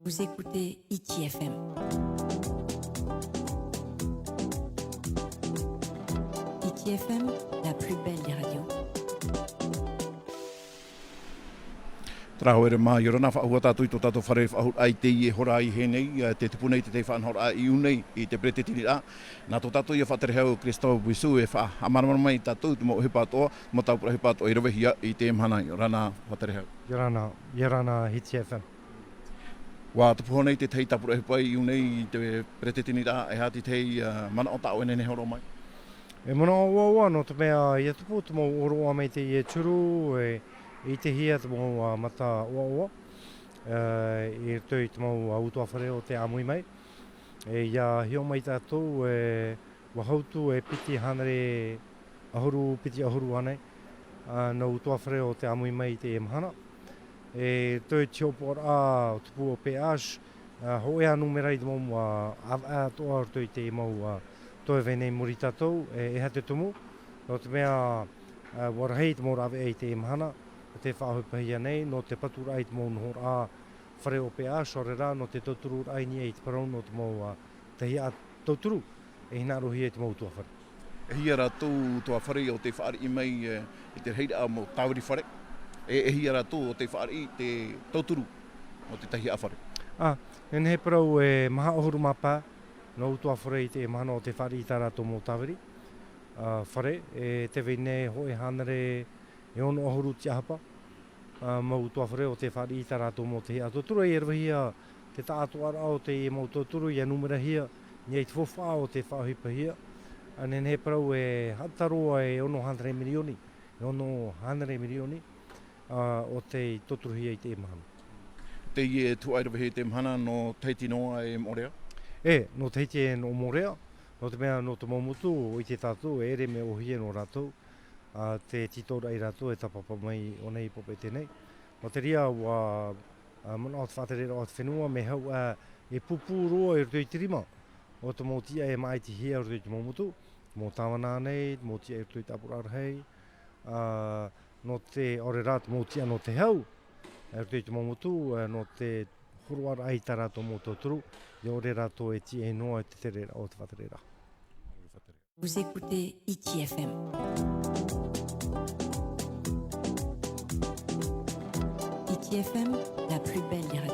Vous écoutez ITFM. ITFM, la plus belle des radios. Trahoere mai rona whaahua tātou I tō tātou whare whaahur ai te I e hora I he nei, te tupu nei te te whaanhora I unei I te brete tini rā. Nā tō tātou I a whaterehau Kristau Buisu e wha amaramara mai tātou te mo hepa atoa, mo tāpura hepa atoa I rawehia I te mhana I rana whaterehau. Yorana ITFM. Wā tupu honei te tei tāpura hepa I unei I te brete tini rā, e hāti tei mana o tāo ene ne horo mai. E mona o no te mea I tupu te mo oro a mei te I turu I te hia te mo mata oa. I tui te mo utoa whare o te amui mai. Ia hio mai tātou wahautu piti hanare ahuru, piti ahuru anei. No utoa whare o te amui mai te mahana. Tui tiopor a tupu o PH. Hoe anu merai te mo toa tui te mo toi venei muri tātou. E hate tumu. No te mea warahei te mo rawe ei te mahana. Te whaahupahia nei, no te patura ai te mo nohor a whare o PA, sore rā, no te tauturu ai ni ei te parau, no te mo te hia tauturu, hina rohi e te mo utua whare. Hia rā tū tua whare o te whaari I mai I te heira mo tāwiri whare. Hia rā tū o te whaari I te tauturu o te tahi a whare. He parau maha ohuru mapa, no utua whare I te mahana o te whaari I tā rātou mo tāwiri. Whare, te wene hoi hanare e ono ohuru tia hapa. Mau toa whare o te whaari I tā rātou mo te hia. Tōtura I erwahia te tātua rā o te mau tōturu I anumera hia, ni te whawha o te whahipa hia. Anen he parau hataroa ono 100 milioni, ono 100 milioni o te tōturu hia I te mahana. Te I tu airawahi te mhana no teiti noa morea? No teiti no morea, no te mea no te momutu I te tātou, ere me ohie no rātou. Te titora I rātou tapapa mai o nei pope tēnei. O te ria wa mana o te whaterera o te whenua me hau pupu roa I roto I te rima. O te motia mai te hia roto I te momutu, mō tāwana nei, motia I roto I tāpura arhei. No te ore rā te motia no te hau, roto I te momutu, no te huruara ai tā rātou mō tōturu, I ore rātou ti noa te terera o te whaterera. Vous écoutez ITFM. ITFM, la plus belle des radios.